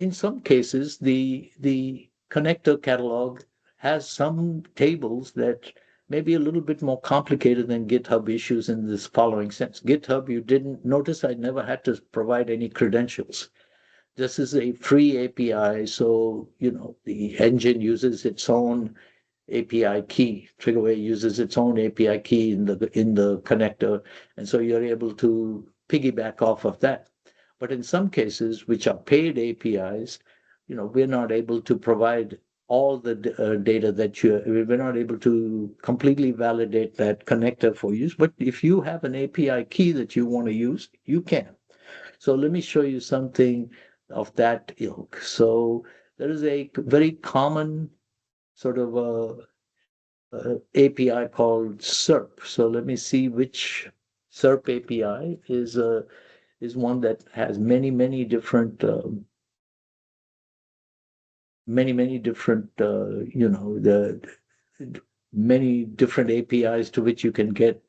In some cases, the connector catalog has some tables that may be a little bit more complicated than GitHub issues in this following sense. GitHub, you didn't notice I never had to provide any credentials. This is a free API, so the engine uses its own API key. TriggerWare uses its own API key in the connector, and so you're able to piggyback off of that. But in some cases, which are paid APIs, we're not able to provide all the data we're not able to completely validate that connector for use. But if you have an API key that you want to use, you can. So let me show you something of that ilk. So there is a very common sort of API called SERP. So let me see which SERP API is one that has many different the many different APIs to which you can get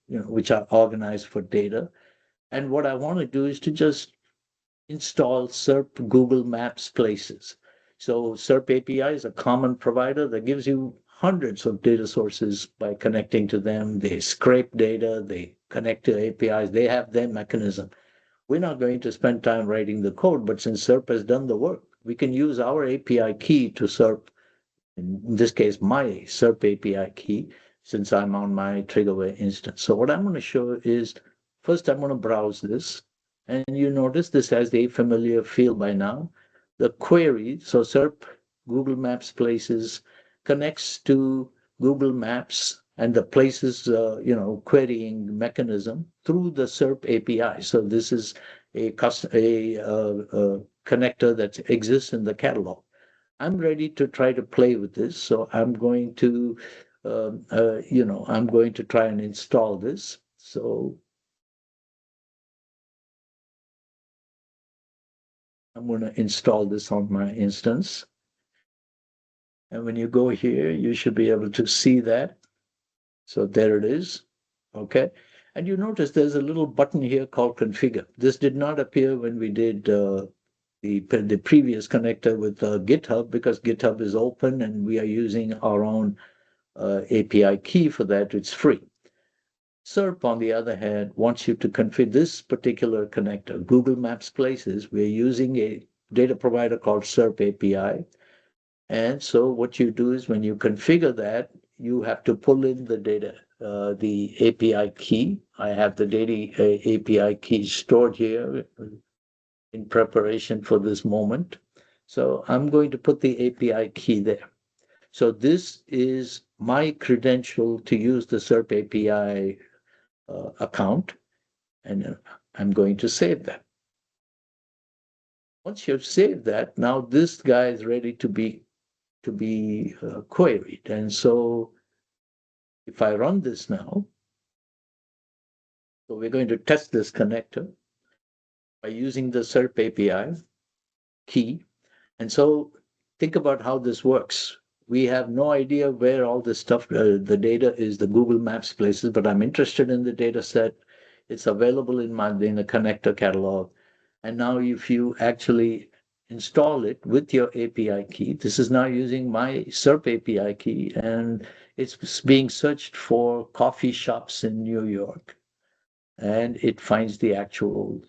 which are organized for data. And what I want to do is to just install SERP Google Maps places. So SERP API is a common provider that gives you hundreds of data sources by connecting to them. They scrape data, they connect to APIs, they have their mechanism. We're not going to spend time writing the code, but since SERP has done the work, we can use our API key to SERP, in this case, my SERP API key, since I'm on my TriggerWare instance. So what I'm going to show is, first I'm going to browse this, and you notice this has a familiar field by now. The query, so SERP Google Maps Places connects to Google Maps and the places, querying mechanism through the SERP API. So this is a connector that exists in the catalog. I'm ready to try to play with this, so I'm going to try and install this. So I'm going to install this on my instance. And when you go here, you should be able to see that. So there it is. Okay. And you notice there's a little button here called configure. This did not appear when we did the previous connector with GitHub, because GitHub is open and we are using our own API key for that. It's free. SERP, on the other hand, wants you to configure this particular connector. Google Maps Places, we're using a data provider called SERP API. And so what you do is when you configure that, you have to pull in the data, the API key. I have the data API key stored here in preparation for this moment. So I'm going to put the API key there. So this is my credential to use the SERP API account, and I'm going to save that. Once you've saved that, now this guy is ready to be queried. And so if I run this now, so we're going to test this connector by using the SERP API key. And so think about how this works. We have no idea where all this stuff, the data is, the Google Maps places, but I'm interested in the data set. It's available in the connector catalog. And now if you actually install it with your API key, this is now using my SERP API key, and it's being searched for coffee shops in New York. And it finds the actual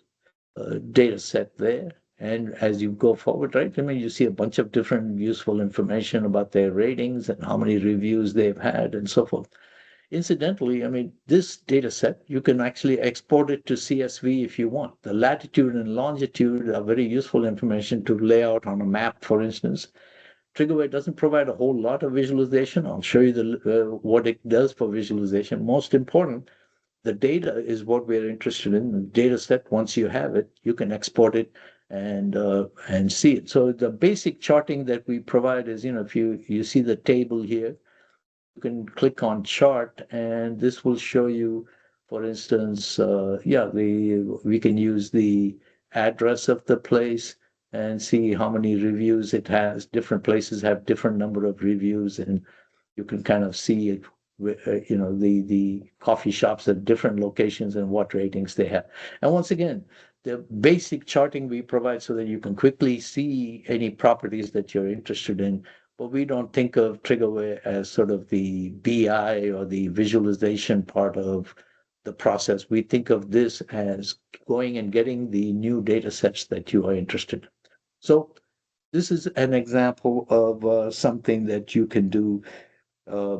data set there. And as you go forward, right, I mean, you see a bunch of different useful information about their ratings and how many reviews they've had and so forth. Incidentally, I mean, this data set, you can actually export it to CSV if you want. The latitude and longitude are very useful information to lay out on a map, for instance. TriggerWare doesn't provide a whole lot of visualization. I'll show you what it does for visualization. Most important, the data is what we're interested in. The data set, once you have it, you can export it and see it. So the basic charting that we provide is, if you see the table here, you can click on chart, and this will show you, for instance, we can use the address of the place and see how many reviews it has. Different places have different number of reviews, and you can kind of see it, the coffee shops at different locations and what ratings they have. And once again, the basic charting we provide so that you can quickly see any properties that you're interested in. But we don't think of TriggerWare as sort of the BI or the visualization part of the process. We think of this as going and getting the new data sets that you are interested in. So this is an example of something that you can do, uh,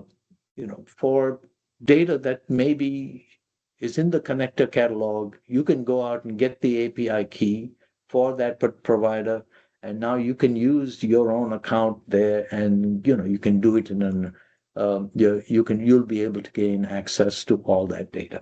for data that maybe is in the connector catalog. You can go out and get the API key for that provider, and now you can use your own account there, and you can do it in an you'll be able to gain access to all that data.